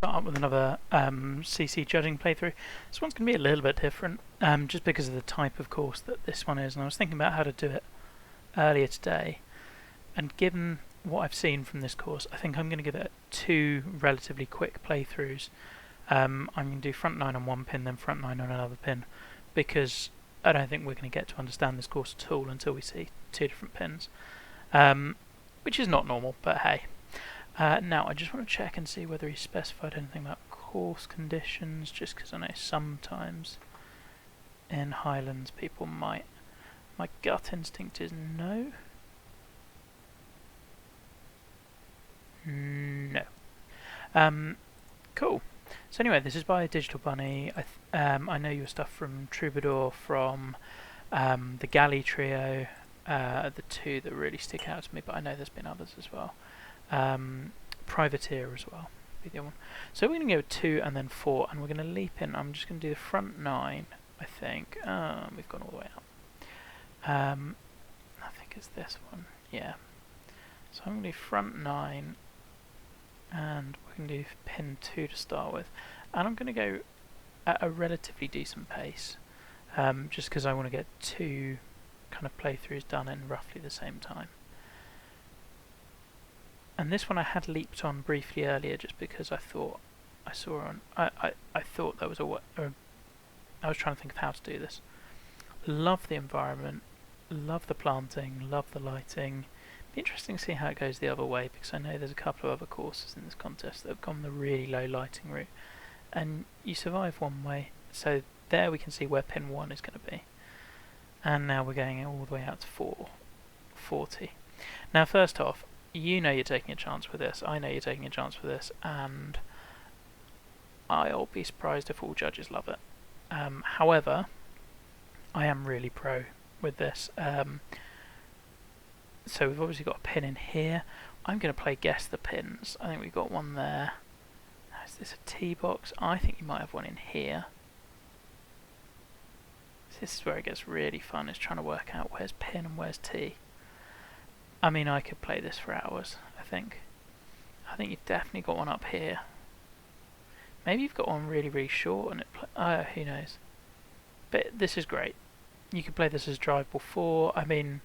Start up with another CC judging playthrough. This one's going to be a little bit different, just because of the type of course that this one is, and I was thinking about how to do it earlier today, and given what I've seen from this course, I think I'm going to give it 2 relatively quick playthroughs. I'm going to do front 9 on one pin, then front 9 on another pin, because I don't think we're going to get to understand this course at all until we see 2 different pins, which is not normal, but hey. Now, I just want to check and see whether he specified anything about course conditions, just because I know sometimes in Highlands people might. My gut instinct is no. No. Cool. So anyway, this is by Digital Bunny. I know your stuff from Troubadour, from the Galley Trio, the 2 that really stick out to me, but I know there's been others as well. Privateer as well, be the other one. So we're going to go 2 and then 4, and we're going to leap in. I'm just going to do the front 9, I think. We've gone all the way out. I think it's this one, yeah. So I'm going to do front 9, and we're going to do pin 2 to start with. And I'm going to go at a relatively decent pace, just because I want to get 2 kind of playthroughs done in roughly the same time. And this one I had leaped on briefly earlier, just because I thought I saw on. I thought there was I was trying to think of how to do this. Love the environment, love the planting, love the lighting. Be interesting to see how it goes the other way, because I know there's a couple of other courses in this contest that have gone the really low lighting route, and you survive one way. So there we can see where pin 1 is going to be, and now we're going all the way out to 440. Now, first off, you know you're taking a chance with this, I know you're taking a chance with this, and I'll be surprised if all judges love it. However, I am really pro with this. So we've obviously got a pin in here. I'm going to play guess the pins. I think we've got one there. Is this a T box? I think you might have one in here. This is where it gets really fun, is trying to work out where's pin and where's T. I mean, I could play this for hours, I think. I think you've definitely got one up here. Maybe you've got one really, really short and who knows. But this is great. You could play this as drivable 4. I mean,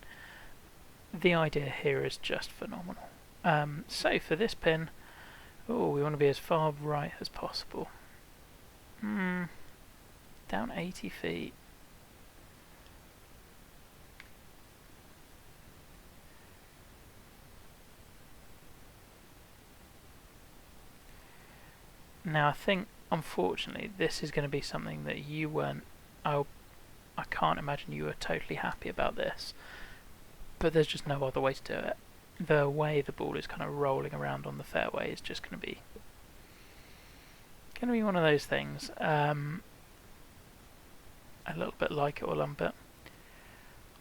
the idea here is just phenomenal. So for this pin, we want to be as far right as possible. Down 80 feet. Now I think, unfortunately, this is going to be something that you weren't. I can't imagine you were totally happy about this, but there's just no other way to do it. The way the ball is kind of rolling around on the fairway is just going to be one of those things. A little bit like it or lump it.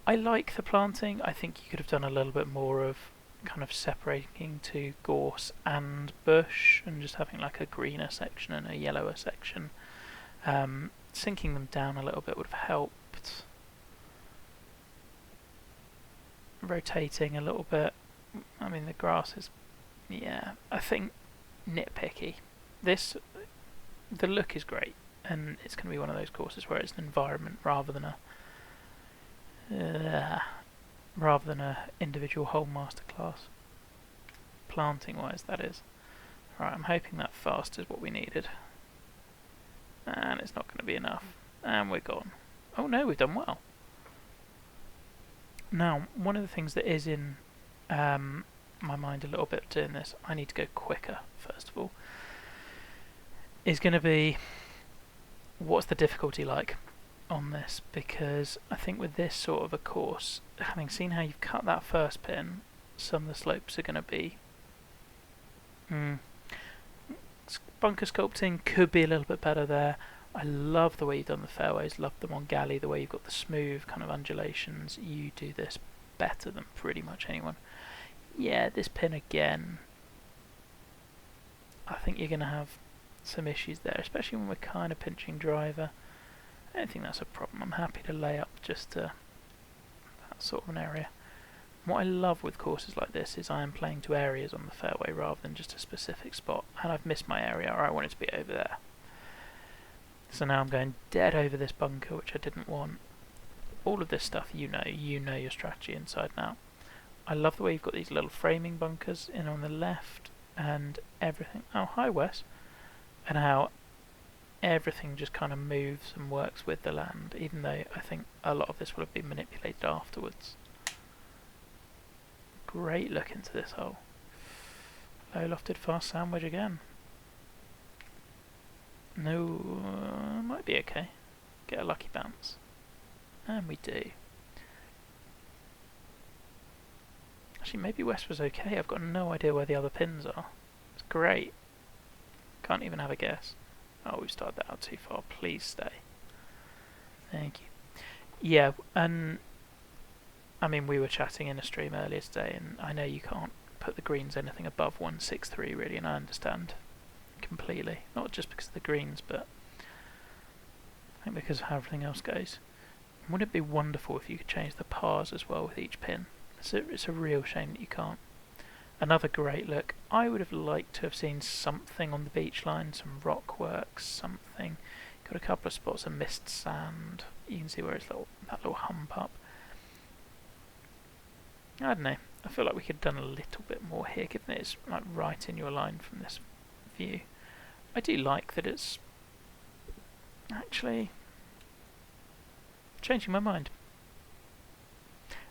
I like the planting. I think you could have done a little bit more of kind of separating to gorse and bush, and just having like a greener section and a yellower section. Sinking them down a little bit would have helped. Rotating a little bit. I mean, the grass is, yeah, I think nitpicky. The look is great, and it's going to be one of those courses where it's an environment rather than a individual hole masterclass. Planting wise, that is. Right, I'm hoping that fast is what we needed. And it's not going to be enough. And we're gone. Oh no, we've done well. Now, one of the things that is in my mind a little bit doing this, I need to go quicker, first of all, is going to be, what's the difficulty like on this? Because I think with this sort of a course, having seen how you've cut that first pin, some of the slopes are going to be bunker sculpting could be a little bit better there. I love the way you've done the fairways, love them on Galley, the way you've got the smooth kind of undulations. You do this better than pretty much anyone. Yeah, this pin again, I think you're going to have some issues there, especially when we're kind of pinching driver. I don't think that's a problem. I'm happy to lay up just to that sort of an area. What I love with courses like this is I am playing to areas on the fairway rather than just a specific spot, and I've missed my area, or I want it to be over there. So now I'm going dead over this bunker, which I didn't want. All of this stuff you know your strategy inside and out. I love the way you've got these little framing bunkers in on the left and everything. Oh, hi Wes. And how everything just kind of moves and works with the land, even though I think a lot of this will have been manipulated afterwards. Great look into this hole. Low lofted fast sand wedge again. No, might be okay. Get a lucky bounce. And we do. Actually, maybe West was okay. I've got no idea where the other pins are. It's great. Can't even have a guess. Oh, we've started that out too far. Please stay. Thank you. Yeah, and I mean, we were chatting in a stream earlier today, and I know you can't put the greens anything above 163 really, and I understand completely. Not just because of the greens, but I think because of how everything else goes. Wouldn't it be wonderful if you could change the pars as well with each pin? It's a real shame that you can't. Another great look. I would have liked to have seen something on the beach line, some rock work, something. Got a couple of spots of missed sand. You can see where it's that little hump up. I don't know. I feel like we could have done a little bit more here, given that it's like right in your line from this view. I do like that it's actually changing my mind.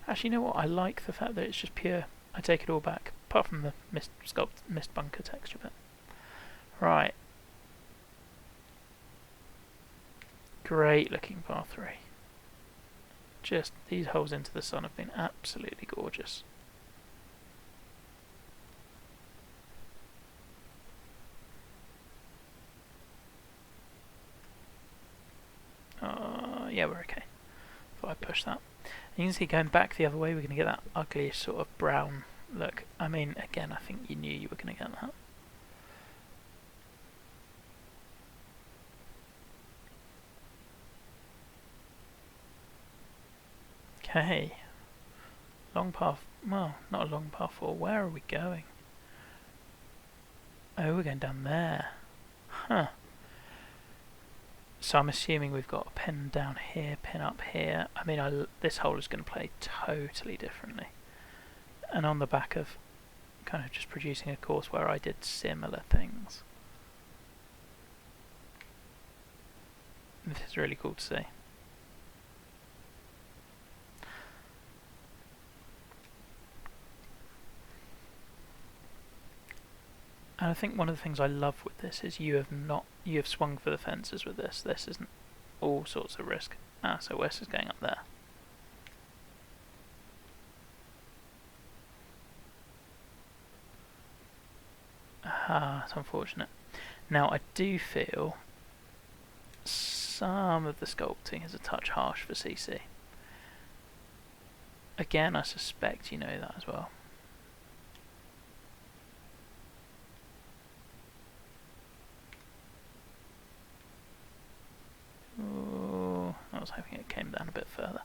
Actually, you know what? I like the fact that it's just pure. I take it all back, apart from the mist bunker texture bit. Right. Great looking par 3. Just these holes into the sun have been absolutely gorgeous. Yeah, we're okay. Thought I'd push that. And you can see going back the other way, we're going to get that ugly sort of brown look. I mean, again, I think you knew you were going to get that. Okay. Long path. Well, not a long path 4. Where are we going? Oh, we're going down there. Huh. So I'm assuming we've got a pin down here, pin up here. I mean, this hole is going to play totally differently. And on the back of kind of just producing a course where I did similar things. This is really cool to see. And I think one of the things I love with this is you have swung for the fences with this. This isn't all sorts of risk. Ah, so Wes is going up there. Ah, it's unfortunate. Now I do feel some of the sculpting is a touch harsh for CC. Again, I suspect you know that as well. Ooh, I was hoping it came down a bit further.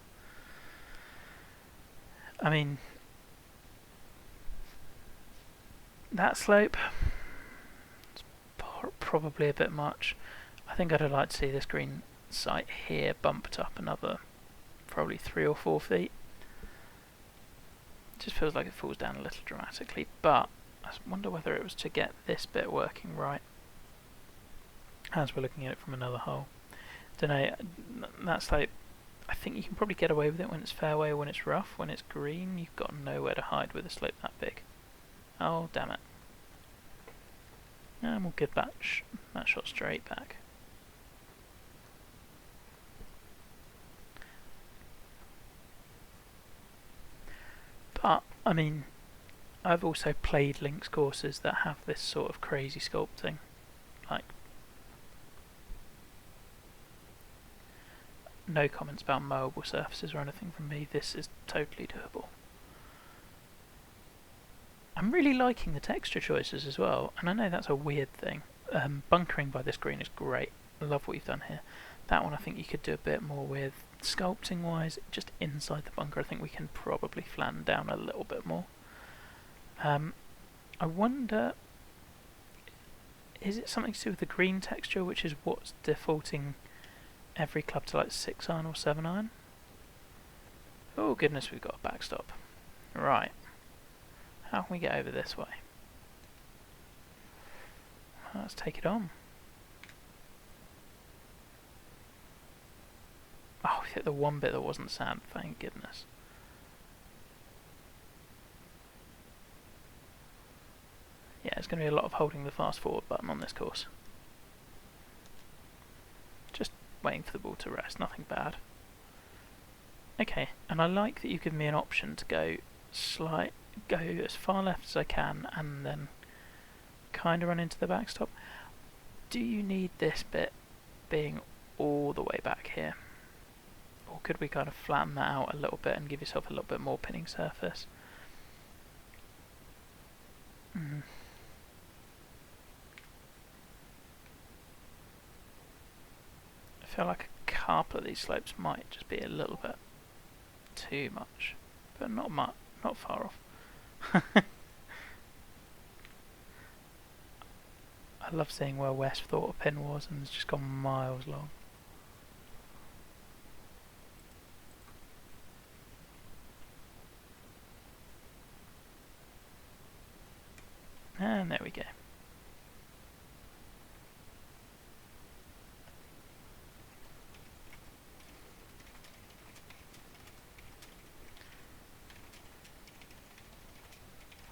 I mean, that slope is probably a bit much. I think I'd have liked to see this green site here bumped up another probably 3 or 4 feet. It just feels like it falls down a little dramatically, but I wonder whether it was to get this bit working right as we're looking at it from another hole. Don't know, that's like, I think you can probably get away with it when it's fairway or when it's rough. When it's green, you've got nowhere to hide with a slope that big. Oh, damn it. And we'll give that shot straight back. But, I mean, I've also played links courses that have this sort of crazy sculpting. Like, no comments about mowable surfaces or anything from me. This is totally doable. I'm really liking the texture choices as well, and I know that's a weird thing. Bunkering by this green is great. I love what you've done here. That one I think you could do a bit more with. Sculpting wise, just inside the bunker, I think we can probably flatten down a little bit more. I wonder, is it something to do with the green texture, which is what's defaulting every club to like 6 iron or 7 iron? Oh goodness, we've got a backstop. Right. How can we get over this way? Let's take it on. Oh, we hit the one bit that wasn't sand, thank goodness. Yeah, it's going to be a lot of holding the fast forward button on this course. Just waiting for the ball to rest, nothing bad. Okay, and I like that you give me an option to go as far left as I can and then kind of run into the backstop. Do you need this bit being all the way back here? Or could we kind of flatten that out a little bit and give yourself a little bit more pinning surface? I feel like a couple of these slopes might just be a little bit too much, but not far off. I love seeing where West thought a pin was and it's just gone miles long. And there we go.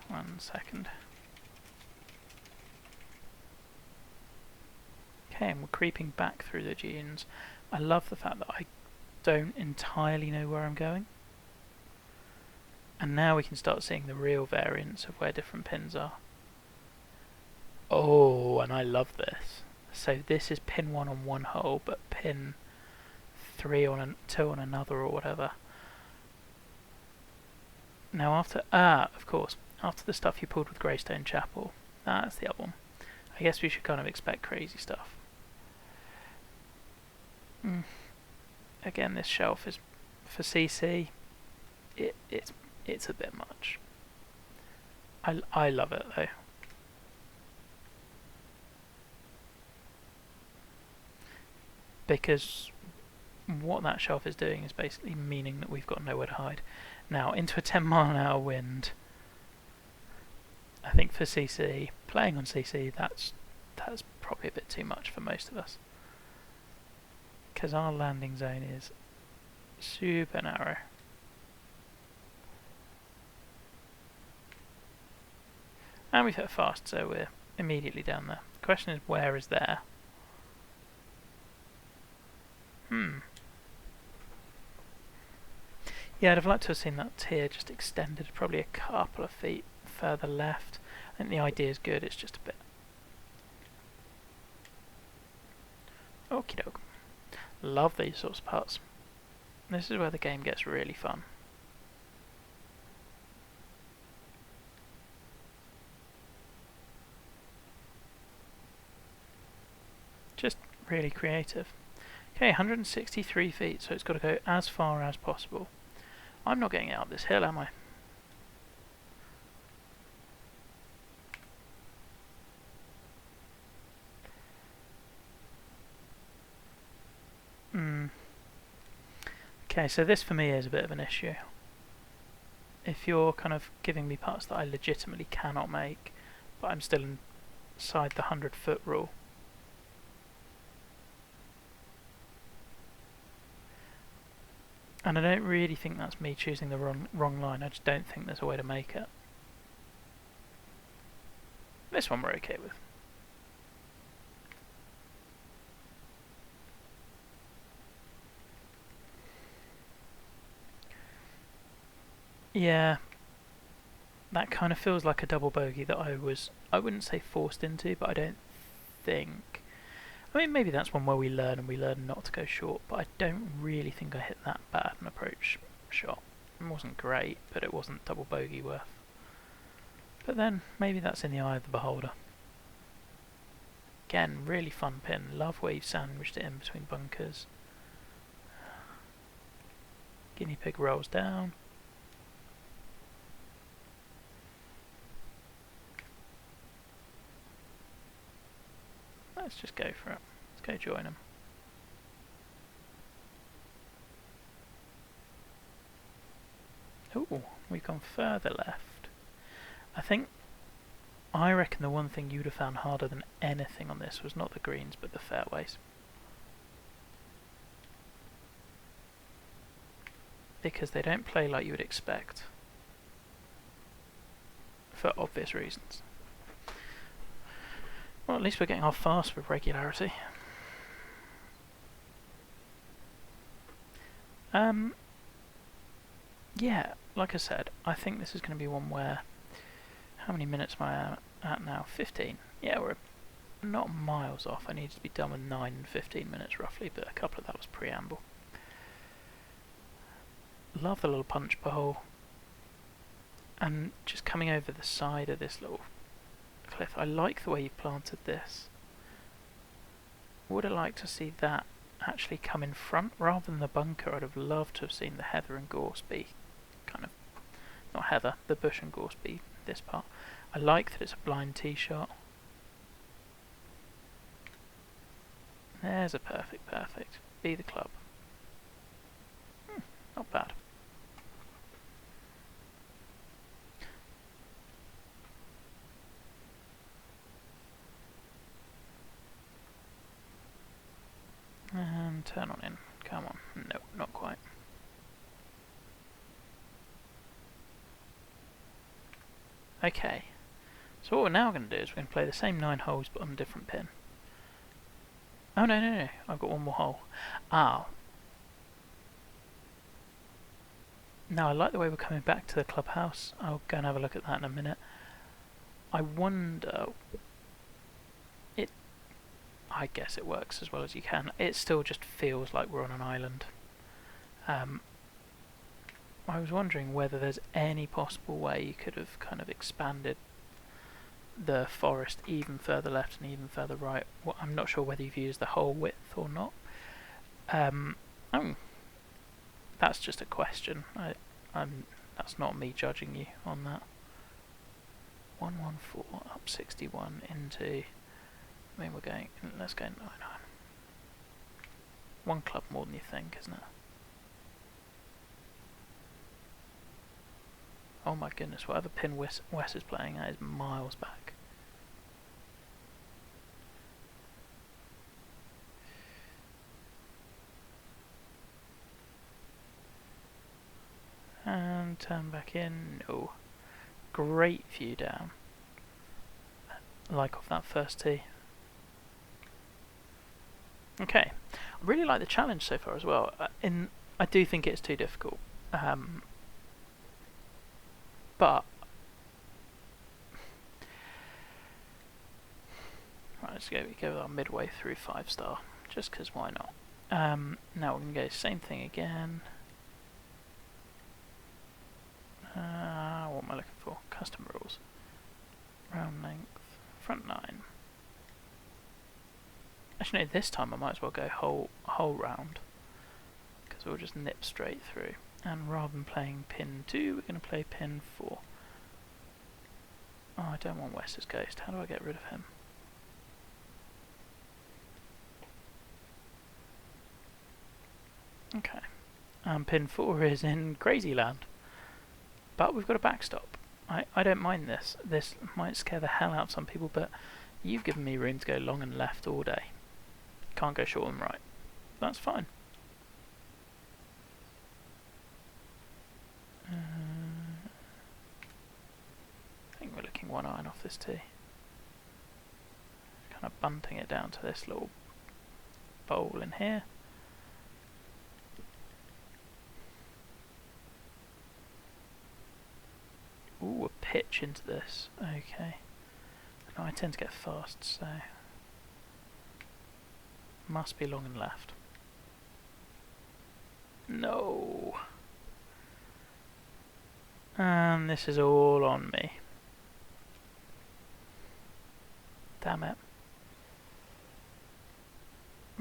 One second. Okay, and we're creeping back through the dunes. I love the fact that I don't entirely know where I'm going. And now we can start seeing the real variance of where different pins are. Oh, and I love this. So this is pin 1 on one hole, but pin 2 on another or whatever. Now of course, after the stuff you pulled with Greystone Chapel, that's the other one. I guess we should kind of expect crazy stuff. Again, this shelf is for CC. It's a bit much. I love it though. Because what that shelf is doing is basically meaning that we've got nowhere to hide. Now, into a 10-mile-an-hour wind, I think for CC, playing on CC, that's probably a bit too much for most of us. Because our landing zone is super narrow. And we've hit fast, so we're immediately down there. The question is, where is there? Yeah, I'd have liked to have seen that tier just extended probably a couple of feet further left. I think the idea is good, it's just a bit... Okie doke. Love these sorts of parts. This is where the game gets really fun. Just really creative. Okay, 163 feet, so it's got to go as far as possible. I'm not getting out this hill, am I? Okay, so this for me is a bit of an issue. If you're kind of giving me parts that I legitimately cannot make, but I'm still inside the 100-foot rule. And I don't really think that's me choosing the wrong line, I just don't think there's a way to make it. This one we're okay with. Yeah, that kind of feels like a double bogey that I wouldn't say forced into, but I don't think... I mean, maybe that's one where we learn not to go short, but I don't really think I hit that bad an approach shot. It wasn't great, but it wasn't double bogey worth. But then, maybe that's in the eye of the beholder. Again, really fun pin. Love where you've sandwiched it in between bunkers. Guinea pig rolls down. Let's just go for it. Let's go join them. Ooh, we've gone further left. I reckon the one thing you'd have found harder than anything on this was not the greens, but the fairways. Because they don't play like you would expect. For obvious reasons. Well, at least we're getting off fast with regularity. Yeah, like I said, I think this is going to be one where... How many minutes am I at now? 15. Yeah, we're not miles off. I needed to be done with 9 and 15 minutes roughly, but a couple of that was preamble. Love the little punch bowl. And just coming over the side of this little cliff. I like the way you've planted this. Would have liked to see that actually come in front rather than the bunker. I'd have loved to have seen the heather and gorse be kind of... Not heather, the bush and gorse be this part. I like that it's a blind tee shot. There's a perfect. Be the club. Not bad. And turn on in. Come on. No, not quite. Okay. So what we're now going to do is we're going to play the same 9 holes but on a different pin. Oh no. I've got one more hole. Ah. Now I like the way we're coming back to the clubhouse. I'll go and have a look at that in a minute. I wonder... I guess it works as well as you can. It still just feels like we're on an island. I was wondering whether there's any possible way you could have kind of expanded the forest even further left and even further right. Well, I'm not sure whether you've used the whole width or not. That's just a question. That's not me judging you on that. 114 up 61 into... I mean, let's go 9-9. One club more than you think, isn't it? Oh my goodness, whatever pin Wes is playing at is miles back. And turn back in. No. Great view down. Like off that first tee. Okay, I really like the challenge so far as well. I do think it's too difficult, but right, let's go with our midway through 5-star, just because why not? Now we're going to go same thing again. What am I looking for? Custom rules. Round length, front 9. Actually, no, this time I might as well go whole round, because we'll just nip straight through. And rather than playing pin 2, we're going to play pin 4. Oh, I don't want Wes's Ghost. How do I get rid of him? Okay. Pin 4 is in Crazy Land. But we've got a backstop. I don't mind this. This might scare the hell out of some people, but you've given me room to go long and left all day. Can't go short and right. That's fine. I think we're looking 1 iron off this tee. Kind of bunting it down to this little bowl in here. Ooh, a pitch into this. Okay. No, I tend to get fast, so... Must be long and left. No. And this is all on me. Damn it.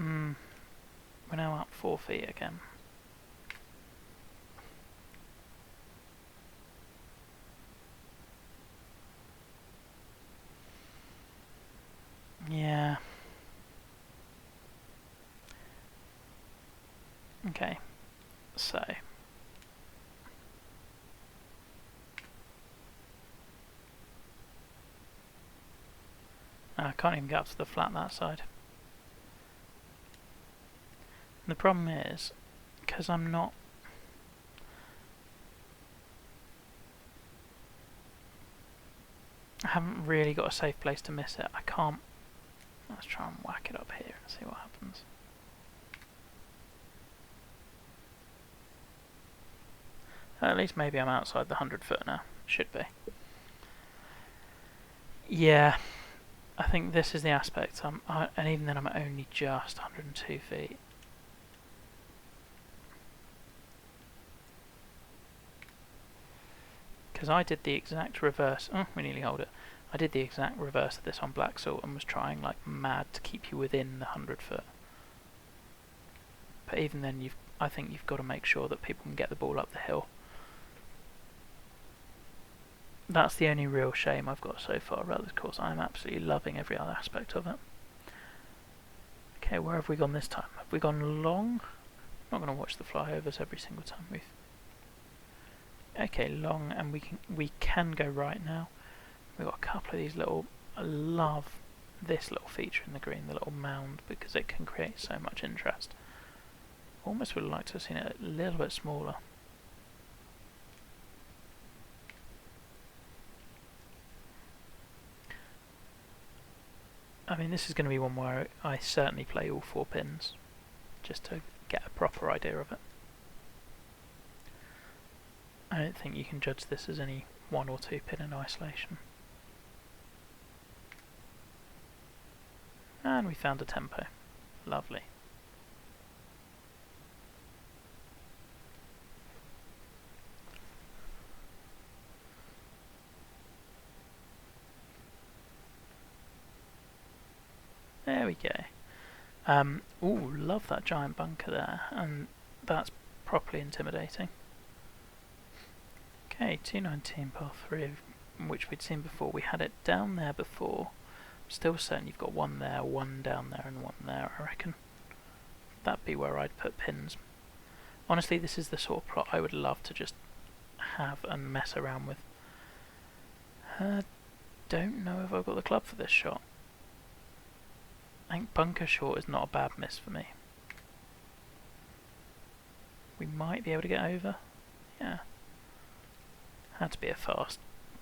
We're now up 4 feet again. Yeah. Okay. So. I can't even get up to the flat that side. And the problem is, because I haven't really got a safe place to miss it. I can't. Let's try and whack it up here and see what happens. At least maybe I'm outside the 100-foot now. Should be. Yeah, I think this is the aspect. And even then I'm only just 102 feet. Because I did the exact reverse. Oh, we nearly hold it. I did the exact reverse of this on Black Salt and was trying like mad to keep you within the 100-foot. But even then, I think you've got to make sure that people can get the ball up the hill. That's the only real shame I've got so far about this course. I'm absolutely loving every other aspect of it. Okay, where have we gone this time? Have we gone long? I'm not going to watch the flyovers every single time we've... Okay, long, and we can go right now. We've got a couple of these little... I love this little feature in the green, the little mound, because it can create so much interest. Almost would like to have seen it a little bit smaller. I mean, this is going to be one where I certainly play all 4 pins, just to get a proper idea of it. I don't think you can judge this as any 1 or 2 pin in isolation. And we found a tempo. Lovely. There we go. Ooh, love that giant bunker there, and that's properly intimidating. Okay, 219 par 3, which we'd seen before. We had it down there before. Still certain you've got one there, one down there, and one there, I reckon. That'd be where I'd put pins. Honestly, this is the sort of plot I would love to just have and mess around with. Don't know if I've got the club for this shot. I think bunker short is not a bad miss for me. We might be able to get over. Yeah. Had to be a fast.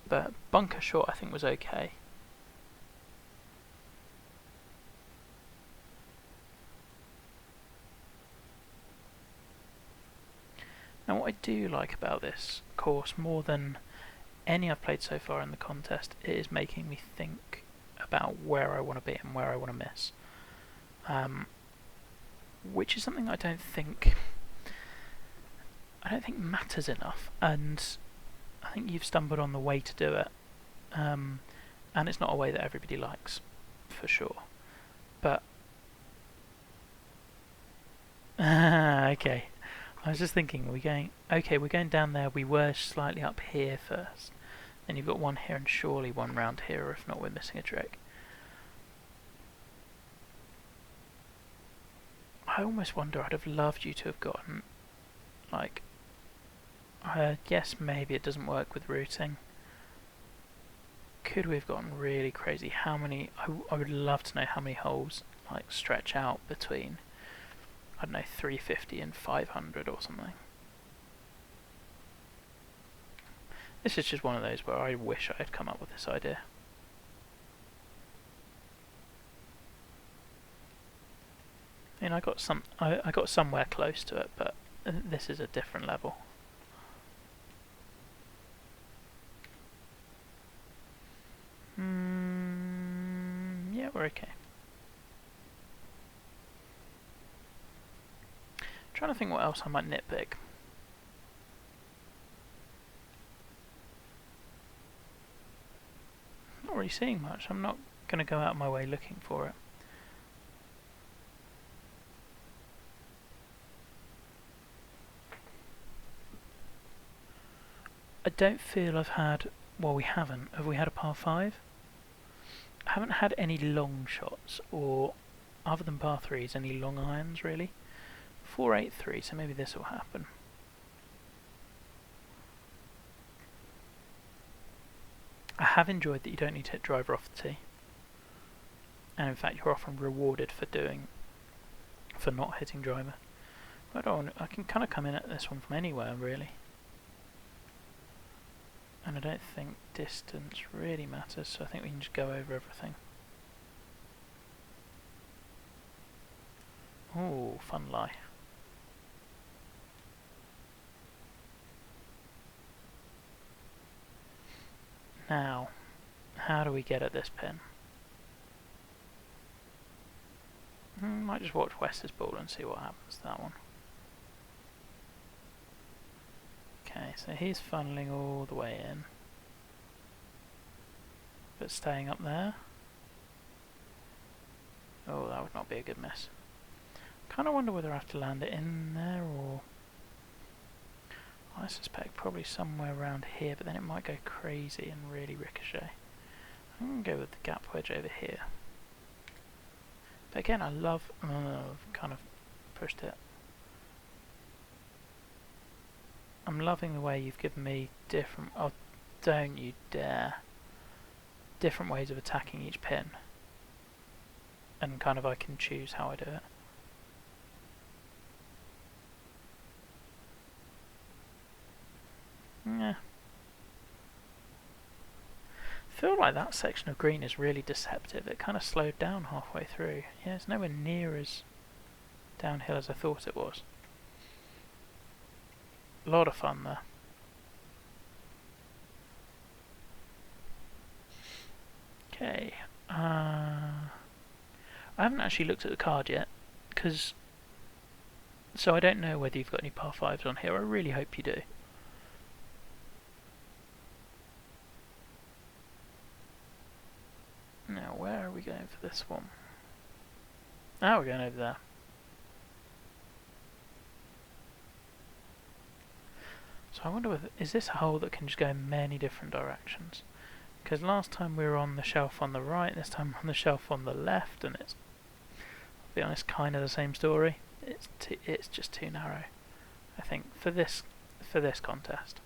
But bunker short I think was okay. Now what I do like about this course, more than any I've played so far in the contest, it is making me think about where I want to be and where I want to miss. Which is something I don't think matters enough, and I think you've stumbled on the way to do it, and it's not a way that everybody likes, for sure. But okay, I was just thinking, we're going down there. We were slightly up here first, then you've got one here and surely one round here, or if not we're missing a trick. I almost wonder, I'd have loved you to have gotten, like, yes, maybe it doesn't work with routing. Could we have gotten really crazy? How many, I would love to know how many holes, like, stretch out between, I don't know, 350 and 500 or something. This is just one of those where I wish I had come up with this idea. I mean, I got somewhere close to it, but this is a different level. Yeah, we're okay. Trying to think what else I might nitpick. Not really seeing much. I'm not going to go out of my way looking for it. I don't feel I've had... Well, we haven't. Have we had a par 5? I haven't had any long shots, or other than par 3s, any long irons, really. 483, so maybe this will happen. I have enjoyed that you don't need to hit driver off the tee. And in fact, you're often rewarded for not hitting driver. But I can kind of come in at this one from anywhere, really. And I don't think distance really matters, so I think we can just go over everything. Ooh, fun lie. Now, how do we get at this pin? Might just watch Wes's ball and see what happens to that one. Okay, so he's funneling all the way in, but staying up there. Oh, that would not be a good miss. Kind of wonder whether I have to land it in there, or I suspect probably somewhere around here, but then it might go crazy and really ricochet. I'm going to go with the gap wedge over here. But again, I love... I've kind of pushed it. I'm loving the way you've given me different... Oh, don't you dare. Different ways of attacking each pin. And kind of I can choose how I do it. Yeah. I feel like that section of green is really deceptive. It kind of slowed down halfway through. Yeah, it's nowhere near as downhill as I thought it was. A lot of fun there. Okay. I haven't actually looked at the card yet, so I don't know whether you've got any par 5s on here. I really hope you do. Now, where are we going for this one? Ah, we're going over there. So I wonder whether... Is this a hole that can just go in many different directions? Because last time we were on the shelf on the right, this time we're on the shelf on the left, and it's, to be honest, kind of the same story. It's just too narrow, I think, for this contest.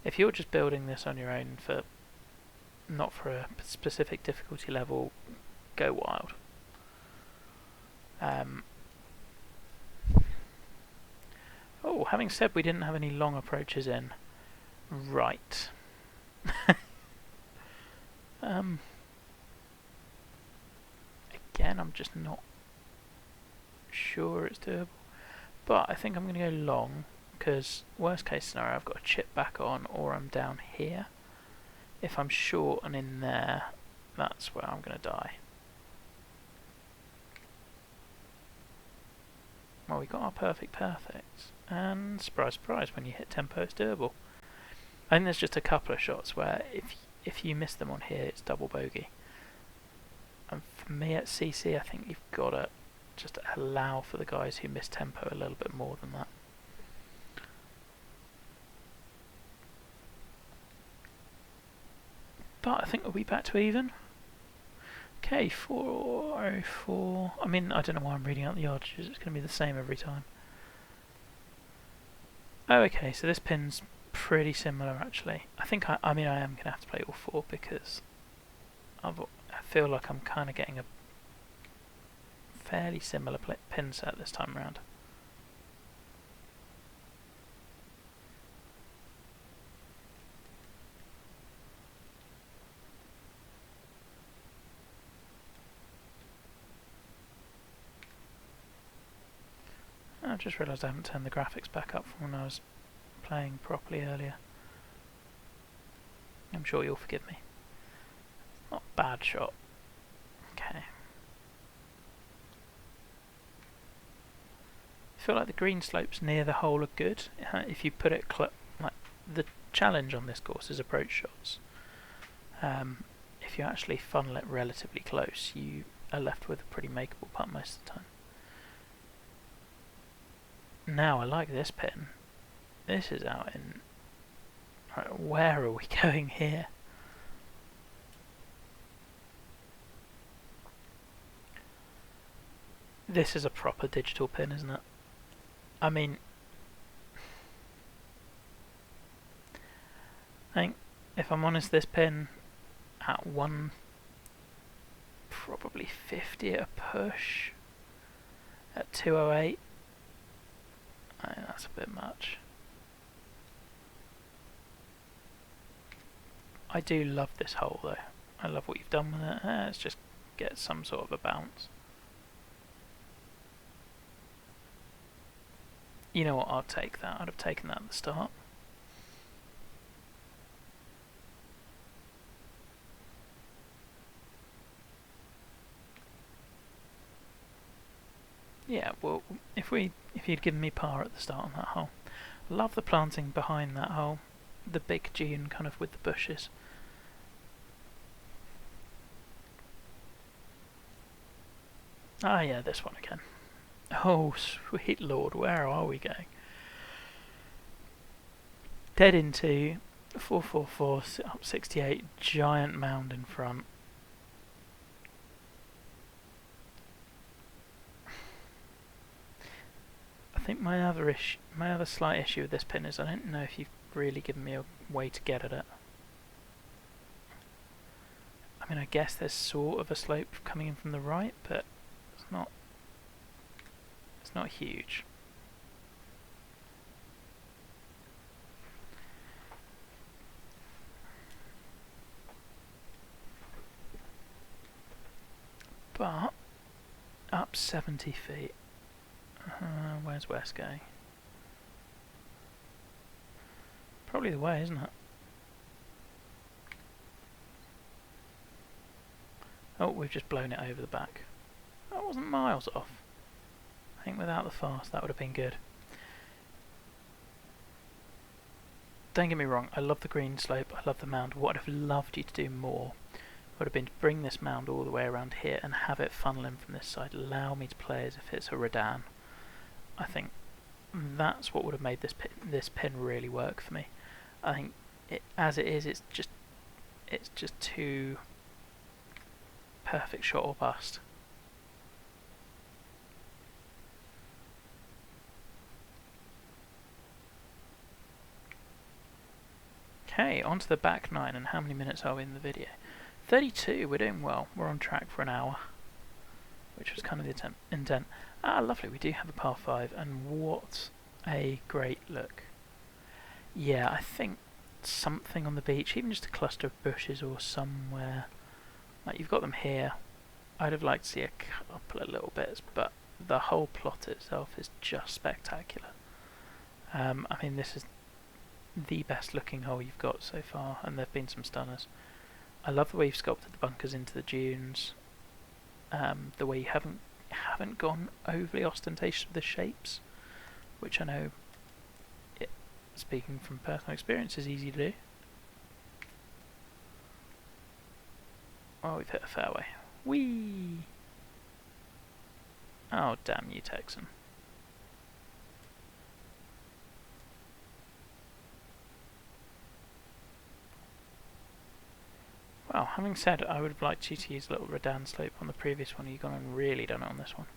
If you're just building this on your own for... not for a specific difficulty level, go wild. Oh, having said we didn't have any long approaches in, right. Again, I'm just not sure it's doable, but I think I'm going to go long, because worst case scenario I've got a chip back on, or I'm down here. If I'm short and in there, that's where I'm going to die. Well, we got our perfects, and surprise, surprise, when you hit tempo, it's doable. I think there's just a couple of shots where if you miss them on here, it's double bogey. And for me at CC, I think you've got to just allow for the guys who miss tempo a little bit more than that. But I think we'll be back to even. Okay, 404. I mean, I don't know why I'm reading out the yardages. It's going to be the same every time. Oh, okay, so this pin's pretty similar, actually. I think I am going to have to play all 4 because I feel like I'm kind of getting a fairly similar pin set this time around. I just realised I haven't turned the graphics back up from when I was playing properly earlier. I'm sure you'll forgive me. Not a bad shot. Okay. I feel like the green slopes near the hole are good. If you put it like the challenge on this course is approach shots. If you actually funnel it relatively close, you are left with a pretty makeable putt most of the time. Now I like this pin. This is out in Right, where are we going here? This is a proper digital pin, isn't it? I mean, I think, if I'm honest, this pin at probably 50 at a push, at 208, I think that's a bit much. I do love this hole though. I love what you've done with it. Let's just get some sort of a bounce. You know what, I'll take that. I'd have taken that at the start. Yeah, well, if you'd given me par at the start on that hole. Love the planting behind that hole. The big dune kind of with the bushes. Ah yeah, this one again. Oh sweet lord, where are we going? Dead into 444, up 68, giant mound in front. I think my other slight issue with this pin is I don't know if you've really given me a way to get at it. I mean, I guess there's sort of a slope coming in from the right, but it's not huge. But up 70 feet. Where's West going? Probably the way, isn't it? Oh, we've just blown it over the back. That wasn't miles off. I think without the fast that would have been good. Don't get me wrong, I love the green slope, I love the mound. What I'd have loved you to do more would have been to bring this mound all the way around here and have it funnel in from this side. Allow me to play as if it's a Redan. I think that's what would have made this pin really work for me. I think as it is, it's just too perfect shot or bust. Okay, on to the back nine, and how many minutes are we in the video? 32, we're doing well. We're on track for an hour, which was kind of the intent. Ah, lovely, we do have a par 5, and what a great look. Yeah, I think something on the beach, even just a cluster of bushes or somewhere. Like, you've got them here. I'd have liked to see a couple of little bits, but the whole plot itself is just spectacular. I mean, this is the best looking hole you've got so far, and there have been some stunners. I love the way you've sculpted the bunkers into the dunes. The way you haven't gone overly ostentatious with the shapes, which I know, speaking from personal experience, is easy to do. Oh, we've hit a fairway. Whee! Oh, damn you, Texan. Well, having said, I would have liked you to use a little Redan slope on the previous one. You've gone and really done it on this one.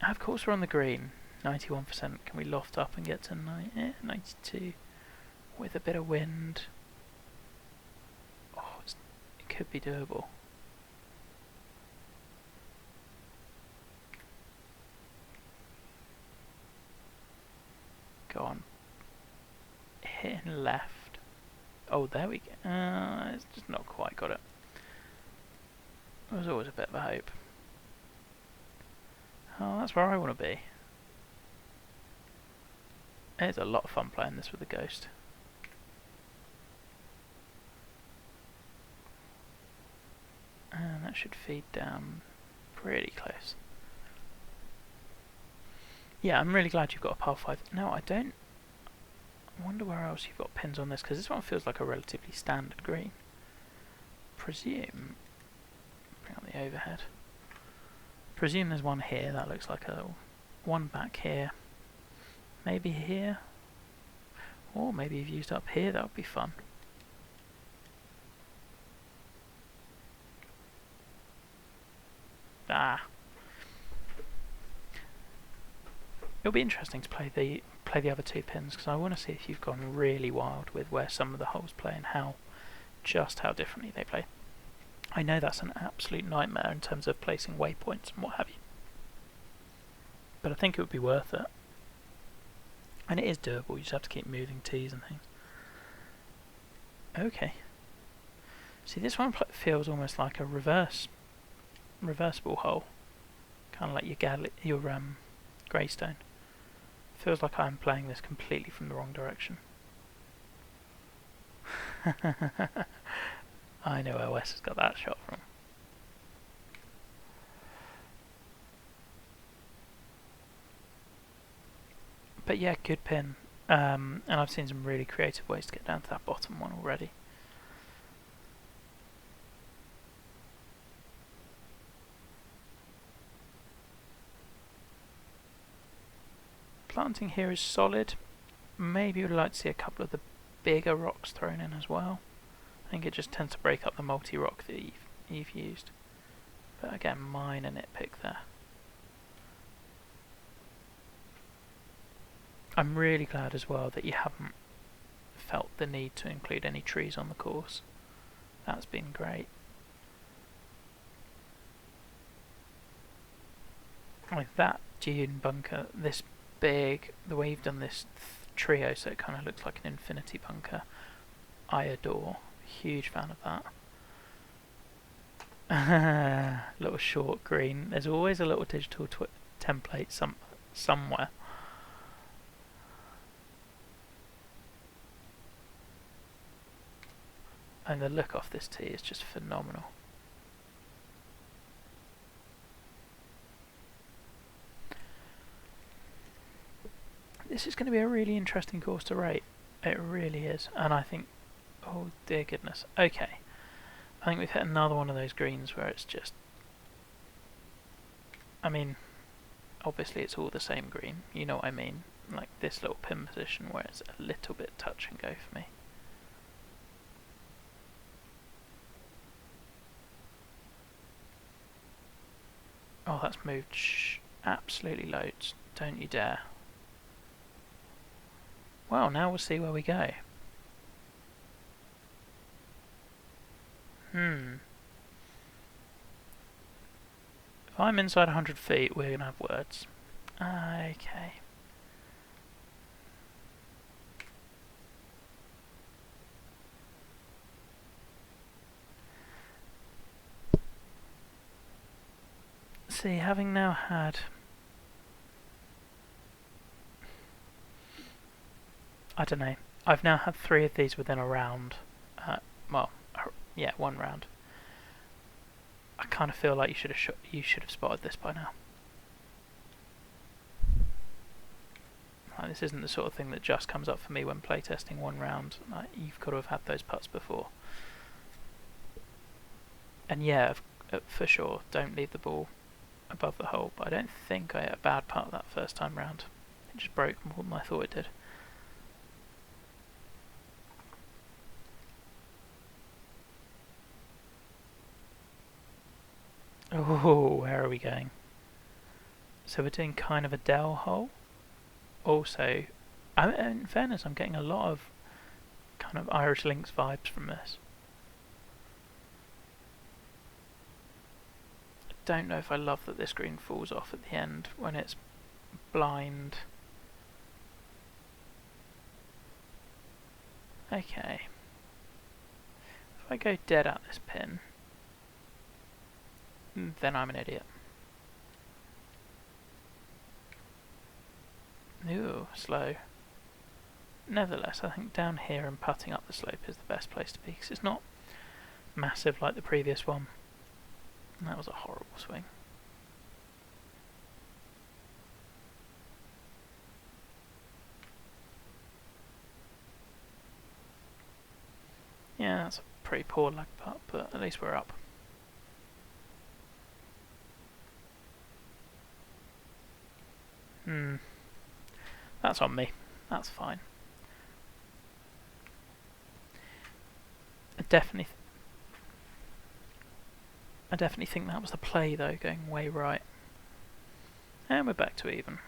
Of course we're on the green. 91%. Can we loft up and get to 92 with a bit of wind? Oh, it could be doable. Go on. Hitting left. Oh, there we go. It's just not quite got it. There's always a bit of a hope. Oh, that's where I want to be. It's a lot of fun playing this with the Ghost. And that should feed down pretty close. Yeah, I'm really glad you've got a par 5. No, I wonder where else you've got pins on this, because this one feels like a relatively standard green. Presume, bring up the overhead. Presume there's one here, that looks like one back here. Maybe here? Or maybe you've used up here, that would be fun. Ah. It'll be interesting to play the other two pins, because I want to see if you've gone really wild with where some of the holes play and how differently they play. I know that's an absolute nightmare in terms of placing waypoints and what have you, but I think it would be worth it. And it is doable, you just have to keep moving T's and things. Okay. See, this one feels almost like a reversible hole. Kind of like your Greystone. Feels like I'm playing this completely from the wrong direction. I know where Wes has got that shot from. But yeah, good pin. And I've seen some really creative ways to get down to that bottom one already. Planting here is solid. Maybe you'd like to see a couple of the bigger rocks thrown in as well. I think it just tends to break up the multi-rock that you've used. But again, minor nitpick there. I'm really glad as well that you haven't felt the need to include any trees on the course. That's been great. Like that dune bunker, this big, the way you've done this trio so it kind of looks like an infinity bunker, I adore. Huge fan of that. Little short green. There's always a little digital template somewhere. And the look off this tee is just phenomenal. This is going to be a really interesting course to rate. It really is. And I think, oh dear goodness. Okay. I think we've hit another one of those greens where it's just, I mean, obviously it's all the same green, you know what I mean, like this little pin position where it's a little bit touch and go for me. Oh, that's moved absolutely loads, don't you dare. Well, now we'll see where we go. If I'm inside 100 feet, we're going to have words. Okay. See, having now had... I don't know. I've now had 3 of these within a round. Well, yeah, 1 round. I kind of feel like you should have spotted this by now. Like, this isn't the sort of thing that just comes up for me when playtesting 1 round. Like, you've got to have had those putts before. And yeah, for sure, don't leave the ball above the hole. But I don't think I hit a bad putt that first time round. It just broke more than I thought it did. Oh, where are we going? So we're doing kind of a dell hole. Also, in fairness, I'm getting a lot of kind of Irish Links vibes from this. I don't know if I love that this green falls off at the end when it's blind. Okay. If I go dead at this pin, then I'm an idiot. Ooh, slow. Nevertheless, I think down here and putting up the slope is the best place to be, because it's not massive like the previous one. And that was a horrible swing. Yeah, that's a pretty poor lag putt, but at least we're up. That's on me. That's fine. definitely think that was the play though, going way right. And we're back to even.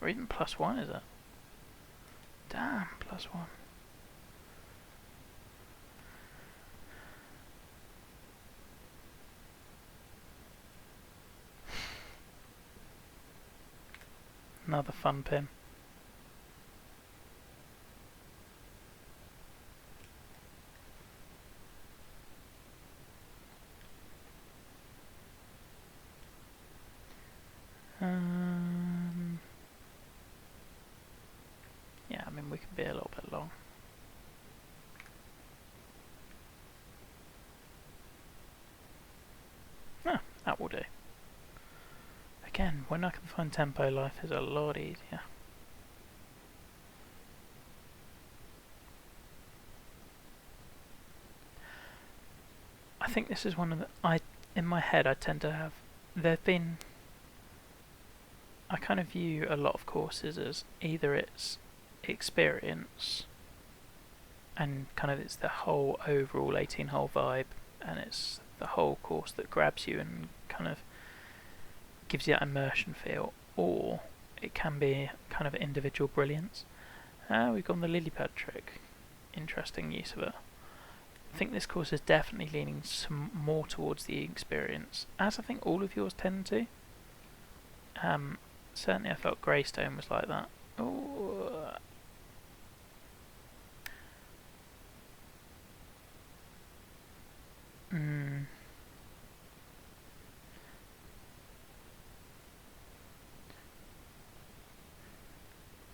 Or even +1, is it? Damn, +1. Another fun pin. Yeah, I mean, we can be a little bit long. Ah, that will do. Again, when I can find tempo, life is a lot easier. I think this is one of the... in my head, I tend to have... There've been... I kind of view a lot of courses as either it's experience and kind of it's the whole overall 18-hole vibe, and it's the whole course that grabs you and kind of gives you that immersion feel, or it can be kind of individual brilliance. We've gone the lily pad trick. Interesting use of it. I think this course is definitely leaning some more towards the experience, as I think all of yours tend to. Certainly I felt Greystone was like that. Ooh.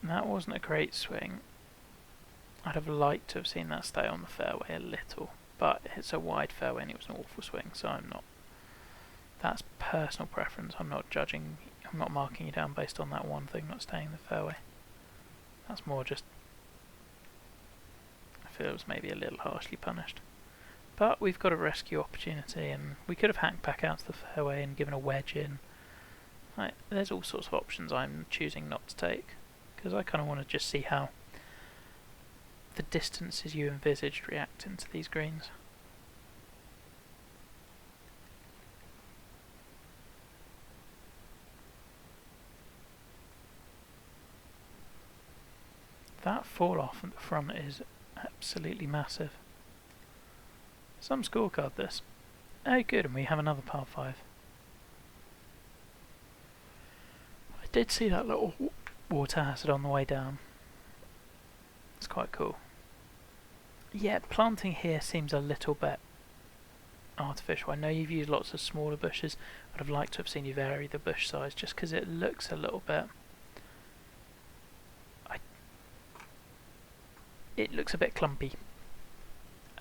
That wasn't a great swing. I'd have liked to have seen that stay on the fairway a little, but it's a wide fairway and it was an awful swing, so I'm not... That's personal preference. I'm not judging, I'm not marking you down based on that one thing not staying in the fairway. That's more just... I feel it was maybe a little harshly punished. But we've got a rescue opportunity, and we could have hacked back out to the fairway and given a wedge in. There's all sorts of options I'm choosing not to take, because I kind of want to just see how the distances you envisaged react into these greens. That fall off at the front is absolutely massive. Some scorecard this. Oh good, and we have another par 5. I did see that little water hazard on the way down. It's quite cool. Yeah, planting here seems a little bit artificial. I know you've used lots of smaller bushes. I'd have liked to have seen you vary the bush size just because it looks a little bit... It looks a bit clumpy.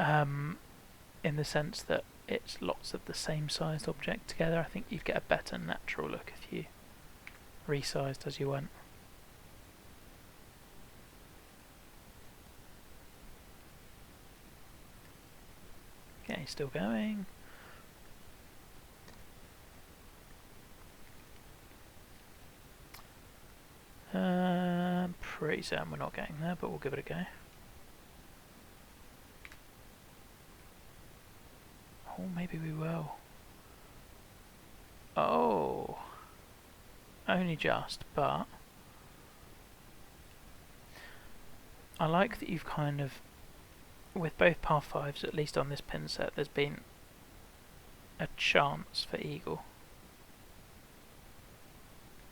In the sense that it's lots of the same sized object together. I think you'd get a better natural look if you resized as you went. Okay, still going. Pretty certain we're not getting there, but we'll give it a go. Oh, maybe we will. Oh, only just, but I like that you've kind of, with both par 5s, at least on this pin set, there's been a chance for eagle.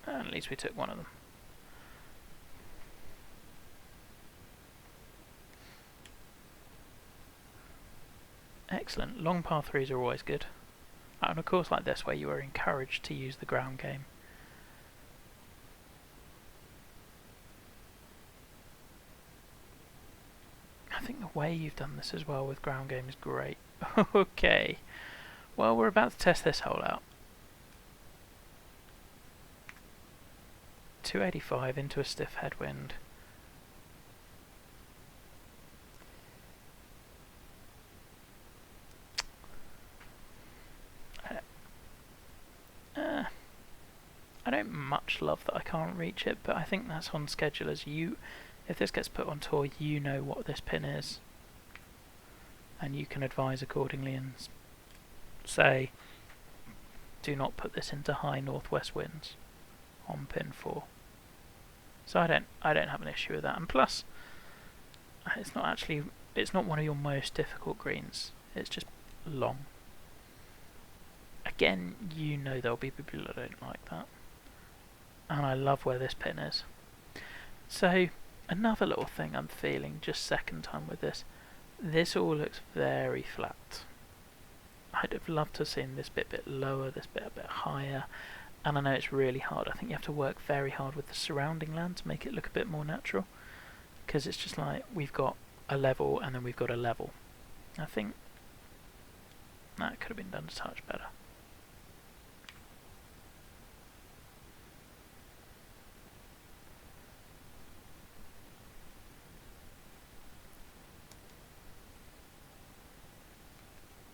And at least we took one of them. Excellent. Long par 3s are always good. On a course like this where you are encouraged to use the ground game. I think the way you've done this as well with ground game is great. Okay. Well, we're about to test this hole out. 285 into a stiff headwind. I don't much love that I can't reach it, but I think that's on schedule as you... If this gets put on tour, you know what this pin is. and you can advise accordingly and say, do not put this into high northwest winds on pin 4. So I don't have an issue with that. And plus, it's not one of your most difficult greens. It's just long. Again, you know there'll be people that don't like that. And I love where this pin is. So, another little thing I'm feeling just second time with this. This all looks very flat. I'd have loved to have seen this bit lower, this bit a bit higher. And I know it's really hard. I think you have to work very hard with the surrounding land to make it look a bit more natural. Because it's just like, we've got a level and then we've got a level. I think that could have been done a touch better.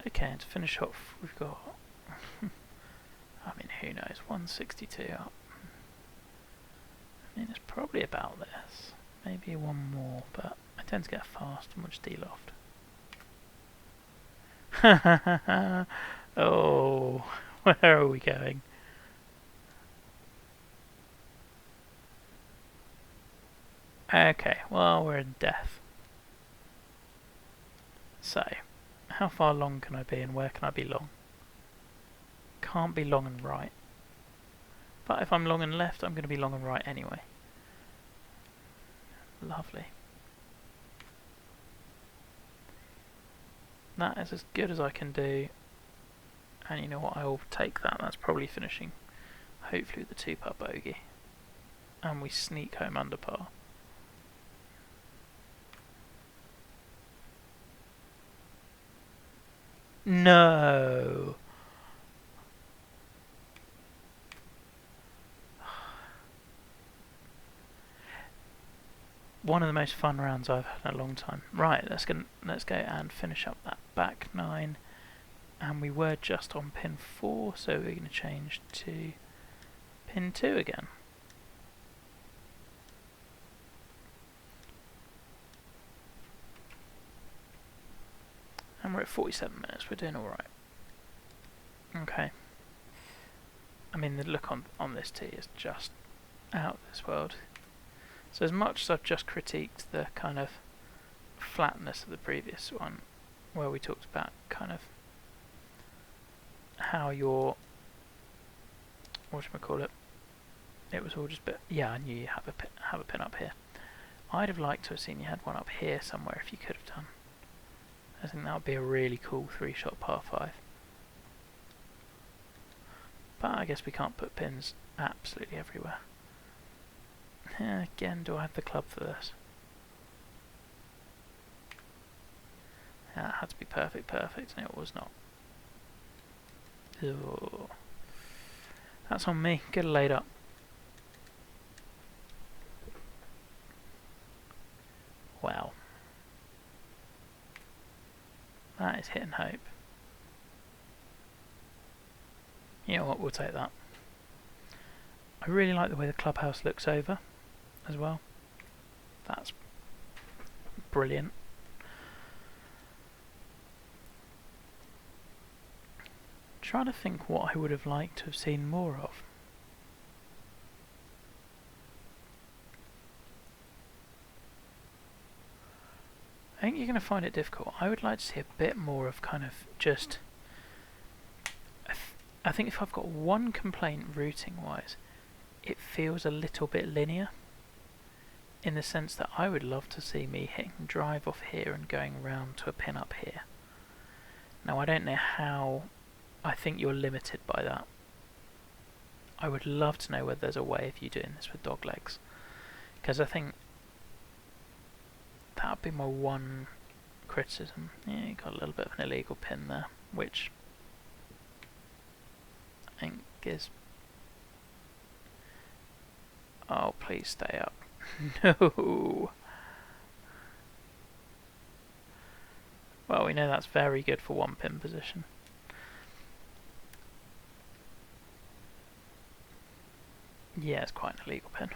Okay, and to finish off, we've got, I mean, who knows, 162 up. I mean, it's probably about this. Maybe one more, but I tend to get fast and we'll just deloft. Oh, where are we going? Okay, well, we're in death. So, how far long can I be and where can I be long? Can't be long and right. But if I'm long and left, I'm going to be long and right anyway. Lovely. That is as good as I can do. And you know what, I will take that. That's probably finishing, hopefully, with the 2-putt bogey. And we sneak home under par. No! One of the most fun rounds I've had in a long time. Right, let's go and finish up that back 9. And we were just on pin 4, so we're going to change to pin 2 again. And we're at 47 minutes, we're doing alright. Okay. I mean, the look on this tee is just out of this world. So as much as I've just critiqued the kind of flatness of the previous one, where we talked about kind of how your, whatchamacallit, it was all just a bit, yeah, I knew you have a pin up here. I'd have liked to have seen you had one up here somewhere if you could have done. I think that would be a really cool 3-shot par 5. But I guess we can't put pins absolutely everywhere. Again, do I have the club for this? Yeah, it had to be perfect, and it was not. Ugh. That's on me. Get it laid up. Wow. That is hit and hope. You know what, we'll take that. I really like the way the clubhouse looks over as well. That's brilliant. Trying to think what I would have liked to have seen more of. I think you're going to find it difficult. I would like to see a bit more of kind of just... I think if I've got one complaint routing wise, it feels a little bit linear. In the sense that I would love to see me hitting drive off here and going round to a pin up here. Now I don't know how... I think you're limited by that. I would love to know whether there's a way of you doing this with dog legs. Because I think that would be my one criticism. Yeah, you got a little bit of an illegal pin there, which I think is... Oh, please stay up. No! Well, we know that's very good for 1-pin position. Yeah, it's quite an illegal pin.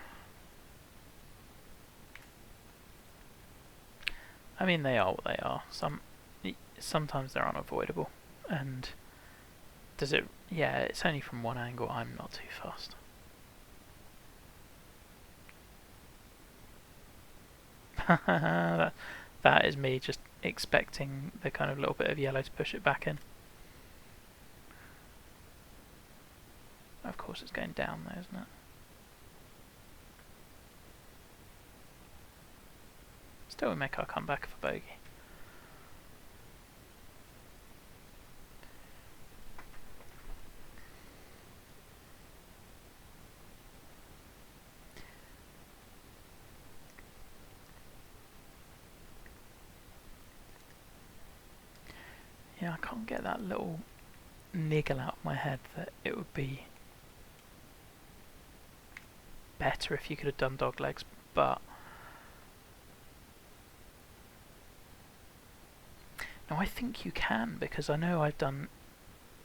I mean, they are what they are. sometimes they're unavoidable. And does it? Yeah, it's only from one angle. I'm not too fussed. that is me just expecting the kind of little bit of yellow to push it back in. Of course it's going down though, isn't it? Still we make our comeback for bogey. Yeah, I can't get that little niggle out of my head that it would be better if you could have done dog legs, but no, I think you can, because I know I've done,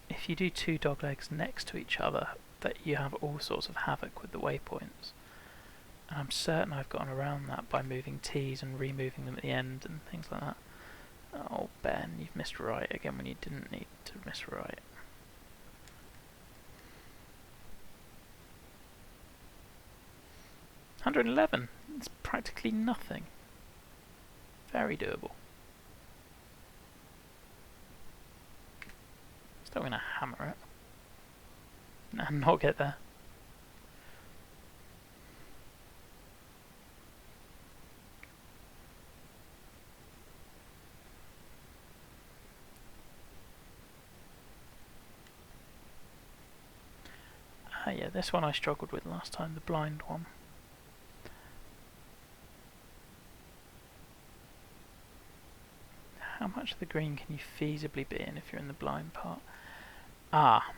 if you do two dog legs next to each other, that you have all sorts of havoc with the waypoints. And I'm certain I've gotten around that by moving tees and removing them at the end and things like that. Oh, Ben, you've missed right again when you didn't need to miss right. $111. It's practically nothing. Very doable. Still going to hammer it and not get there. Yeah, this one I struggled with last time, the blind one. How much of the green can you feasibly be in if you're in the blind part? Ah.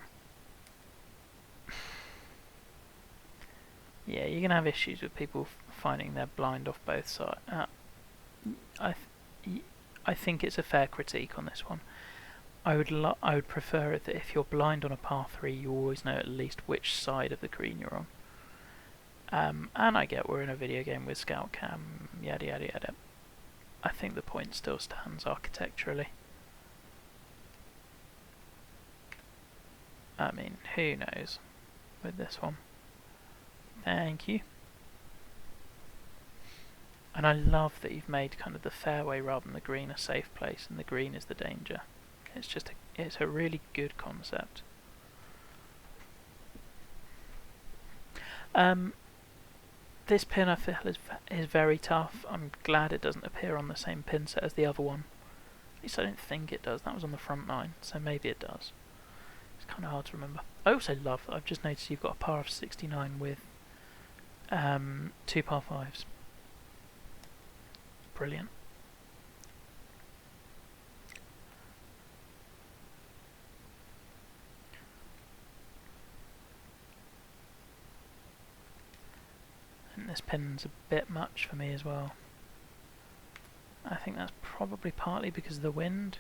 Yeah, you're going to have issues with people finding they're blind off both sides. I think it's a fair critique on this one. I would prefer it that if you're blind on a par 3, you always know at least which side of the green you're on. And I get we're in a video game with scout cam, yada yada yada. I think the point still stands architecturally. I mean, who knows with this one. Thank you. And I love that you've made kind of the fairway rather than the green a safe place, and the green is the danger. It's a really good concept. This pin I feel is very tough. I'm glad it doesn't appear on the same pin set as the other one. At least I don't think it does. That was on the front 9, so maybe it does. It's kind of hard to remember. I also love, I've just noticed you've got a par of 69 with 2 par 5s. Brilliant. And this pin's a bit much for me as well. I think that's probably partly because of the wind.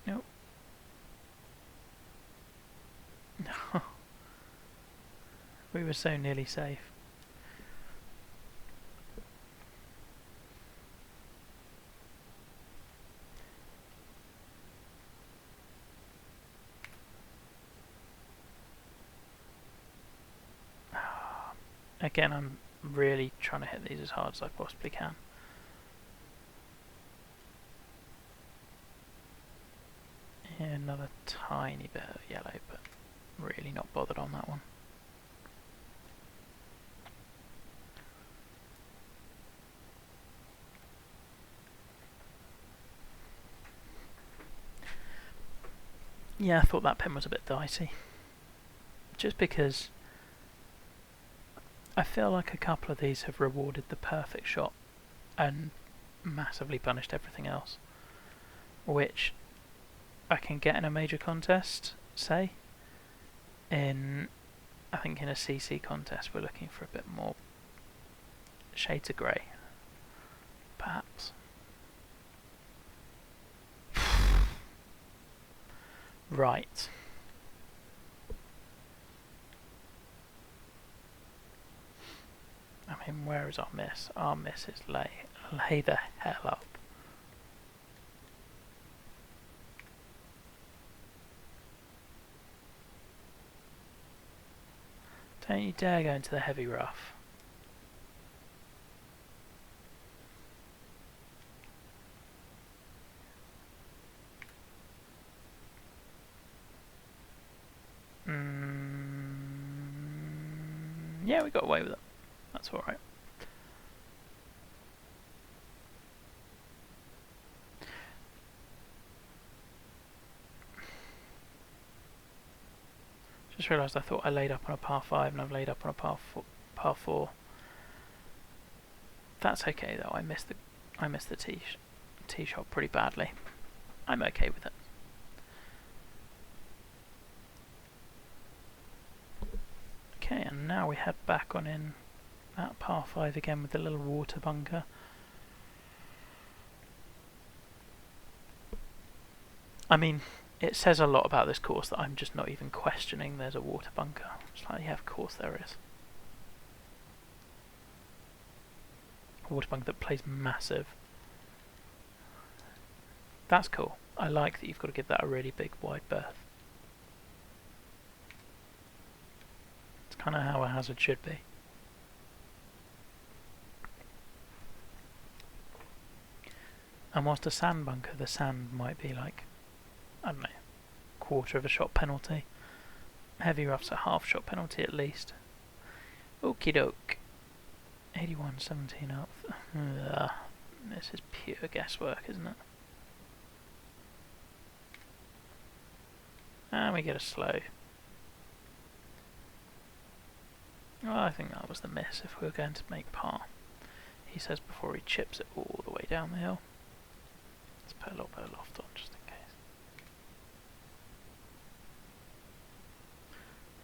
Nope. No. We were so nearly safe. Again, I'm really trying to hit these as hard as I possibly can. Yeah, another tiny bit of yellow, but really not bothered on that one. Yeah, I thought that pin was a bit dicey. Just because I feel like a couple of these have rewarded the perfect shot and massively punished everything else, which I can get in a major contest, say. I think in a CC contest we're looking for a bit more shades of grey. perhaps. Right. I mean, where is our miss? Our miss is lay the hell up. Don't you dare go into the heavy rough. Yeah, we got away with it. That's alright. Just realised I thought I laid up on a par 5 and I've laid up on a par 4. That's okay though. I missed the tee shot pretty badly. I'm okay with it. Okay, and now we head back on in that par 5 again with the little water bunker. I mean, it says a lot about this course that I'm just not even questioning there's a water bunker. It's like, yeah, of course there is. A water bunker that plays massive. That's cool. I like that you've got to give that a really big wide berth. It's kind of how a hazard should be. And whilst a sand bunker, the sand might be like, I don't know, quarter of a shot penalty. Heavy rough's a half shot penalty at least. Okie doke. 81-17 up. This is pure guesswork, isn't it? And we get a slow. Well, I think that was the miss if we were going to make par. He says before he chips it all the way down the hill. Let's put a little bit of loft on just in case.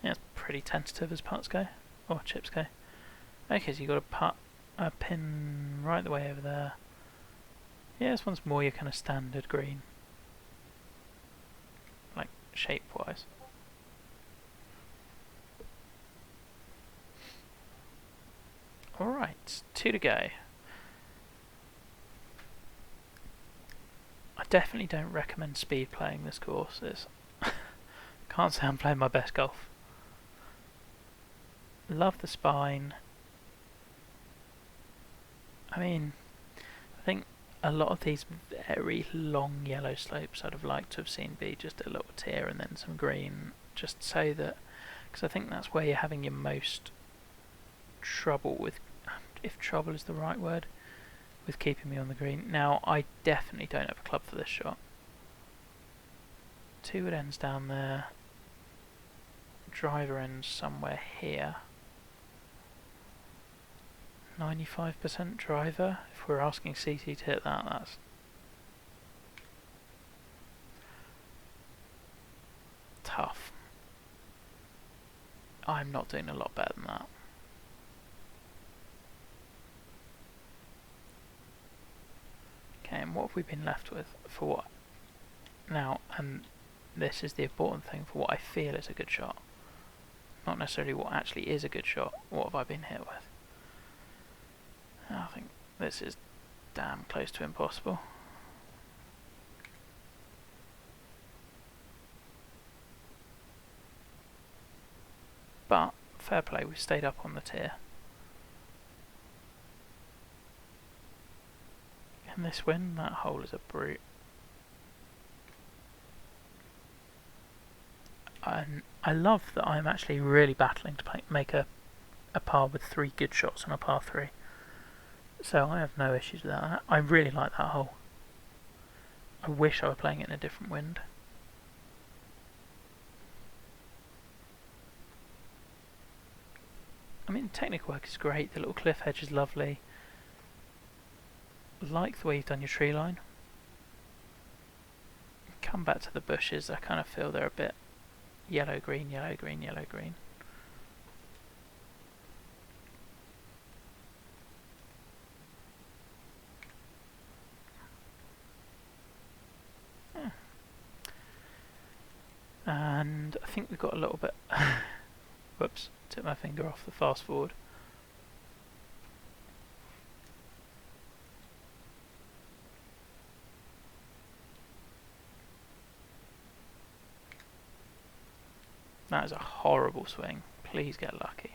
Yeah, it's pretty tentative as putts go, or chips go. Okay, so you got a pin right the way over there. Yeah, this one's more your kind of standard green, like shape-wise. Alright, 2 to go. I definitely don't recommend speed playing this course. Can't say I'm playing my best golf. Love the spine. I mean, I think a lot of these very long yellow slopes I'd have liked to have seen be just a little tier and then some green, just so that, because I think that's where you're having your most trouble with, if trouble is the right word, with keeping me on the green. Now, I definitely don't have a club for this shot. 2 wood ends down there. Driver ends somewhere here. 95% driver. If we're asking CT to hit that, that's tough. I'm not doing a lot better than that. Okay, and what have we been left with for what? Now, and this is the important thing, for what I feel is a good shot. Not necessarily what actually is a good shot. What have I been hit with? I think this is damn close to impossible. But, fair play, we stayed up on the tier. Can this win? That hole is a brute. And I love that I'm actually really battling to make a par with 3 good shots on a par 3. So I have no issues with that. I really like that hole. I wish I were playing it in a different wind. I mean, technical work is great. The little cliff edge is lovely. Like the way you've done your tree line. Come back to the bushes. I kind of feel they're a bit yellow green, yellow green, yellow green. and I think we've got a little bit whoops, took my finger off the fast forward. That is a horrible swing. Please get lucky.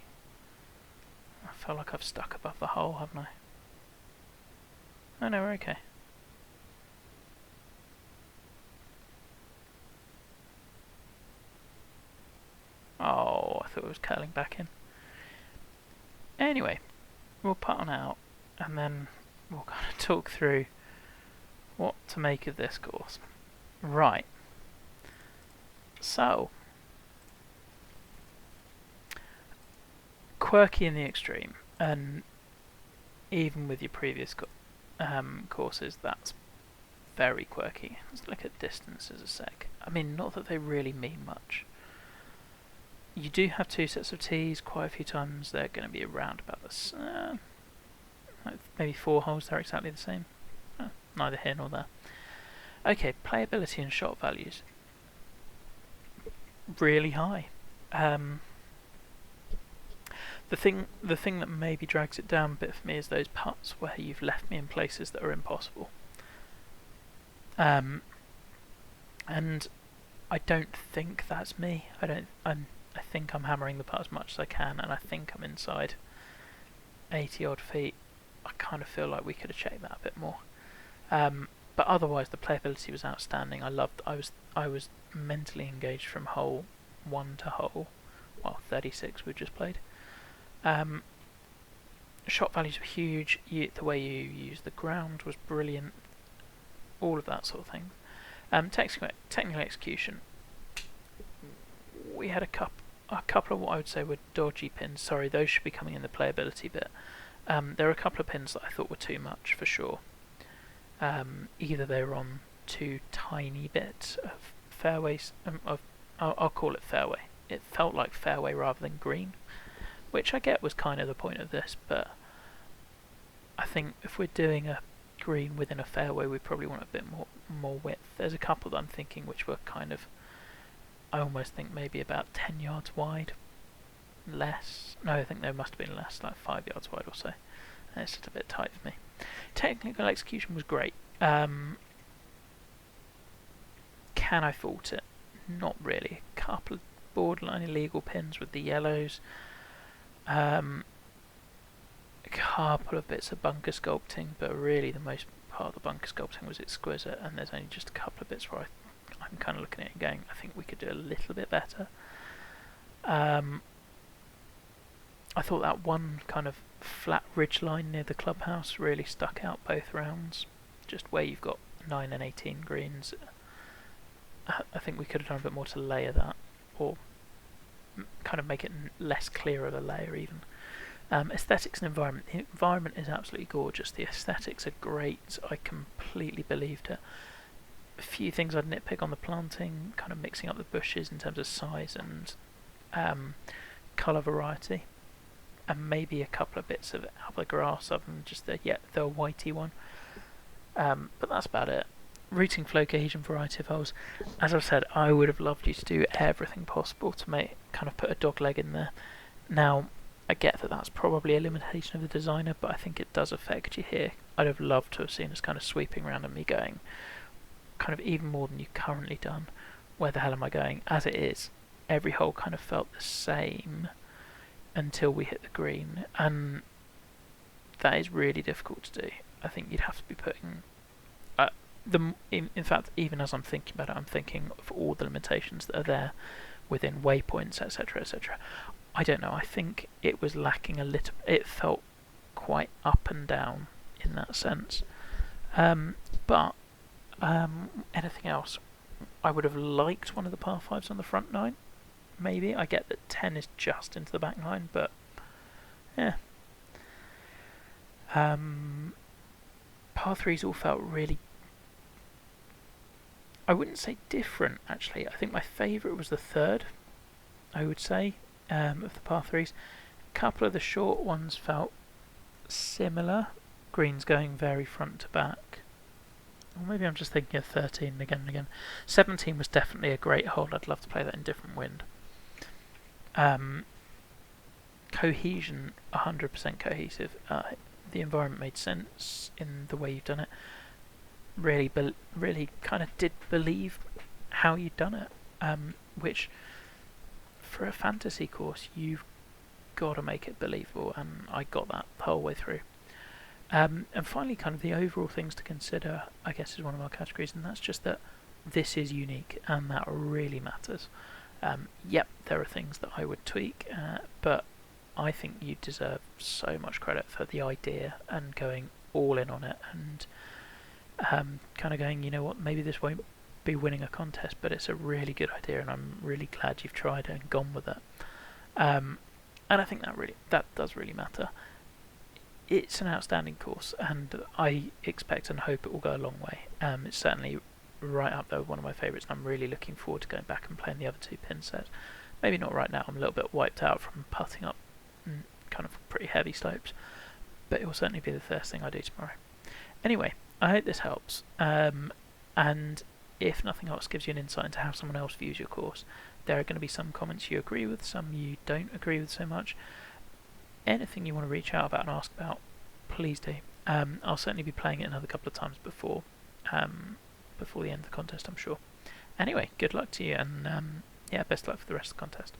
I feel like I've stuck above the hole, haven't I? Oh no, we're okay. Oh, I thought it was curling back in. Anyway, we'll putt on out and then we'll kind of talk through what to make of this course. Right. So, quirky in the extreme, and even with your previous courses, that's very quirky. Let's look at distances a sec. I mean, not that they really mean much. You do have two sets of tees. Quite a few times they're going to be around about this. Maybe 4 holes, they're exactly the same. Neither here nor there. Okay, playability and shot values. Really high. The thing that maybe drags it down a bit for me is those putts where you've left me in places that are impossible. And I don't think that's me. I think I'm hammering the putt as much as I can, and I think I'm inside 80 odd feet. I kind of feel like we could have checked that a bit more. But otherwise, the playability was outstanding. I was mentally engaged from hole 1 to hole 36 we just played. Shot values were huge. The way you used the ground was brilliant. All of that sort of thing. Technical execution. We had a couple of what I would say were dodgy pins. Sorry, those should be coming in the playability bit. There are a couple of pins that I thought were too much for sure. Either they were on too tiny bits of fairways. I'll call it fairway. It felt like fairway rather than green, which I get was kind of the point of this. But I think if we're doing a green within a fairway, we probably want a bit more width. There's a couple that I'm thinking which were kind of, I almost think maybe about 10 yards wide. Less. No, I think there must have been less, like 5 yards wide or so. And it's just a bit tight for me. Technical execution was great. Can I fault it? Not really. A couple of borderline illegal pins with the yellows. A couple of bits of bunker sculpting, but really the most part of the bunker sculpting was exquisite, and there's only just a couple of bits where I'm kind of looking at it and going, I think we could do a little bit better. I thought that one kind of flat ridge line near the clubhouse really stuck out both rounds, just where you've got 9 and 18 greens. I think we could have done a bit more to layer that, or kind of make it less clear of a layer even. Aesthetics and environment. The environment is absolutely gorgeous. The aesthetics are great. I completely believed it. A few things I'd nitpick on the planting, kind of mixing up the bushes in terms of size and colour variety, and maybe a couple of bits of other grass other than just the whitey one. But that's about it. Routing, flow, cohesion, variety of holes. As I've said, I would have loved you to do everything possible to kind of put a dog leg in there. Now, I get that that's probably a limitation of the designer, but I think it does affect you here. I'd have loved to have seen us kind of sweeping around and me going, kind of even more than you've currently done, where the hell am I going? As it is, every hole kind of felt the same until we hit the green, and that is really difficult to do. I think you'd have to be putting in fact, even as I'm thinking about it, I'm thinking of all the limitations that are there within waypoints, etc., etc. I don't know, I think it was lacking a little. It felt quite up and down in that sense. But anything else, I would have liked one of the par 5s on the front 9. Maybe. I get that 10 is just into the back 9, but yeah. Par 3s all felt really, I wouldn't say different actually. I think my favourite was the 3rd, I would say, of the par 3s. A couple of the short ones felt similar. Greens going very front to back. or maybe I'm just thinking of 13 again and again. 17 was definitely a great hole. I'd love to play that in different wind. Cohesion, 100% cohesive. The environment made sense in the way you've done it. Really kind of did believe how you'd done it, which for a fantasy course you've got to make it believable, and I got that the whole way through. And finally, kind of the overall things to consider, I guess, is one of our categories, and that's just that this is unique, and that really matters. Yep, there are things that I would tweak, but I think you deserve so much credit for the idea and going all in on it, and kind of going, you know what, maybe this won't be winning a contest, but it's a really good idea, and I'm really glad you've tried it and gone with it. And I think that does really matter. It's an outstanding course, and I expect and hope it will go a long way. It's certainly right up there with one of my favourites, and I'm really looking forward to going back and playing the other two pin sets. Maybe not right now, I'm a little bit wiped out from putting up kind of pretty heavy slopes, but it will certainly be the first thing I do tomorrow. Anyway, I hope this helps, and if nothing else gives you an insight into how someone else views your course. There are going to be some comments you agree with, some you don't agree with so much. Anything you want to reach out about and ask about, please do. I'll certainly be playing it another couple of times before the end of the contest, I'm sure. Anyway, good luck to you, and yeah, best luck for the rest of the contest.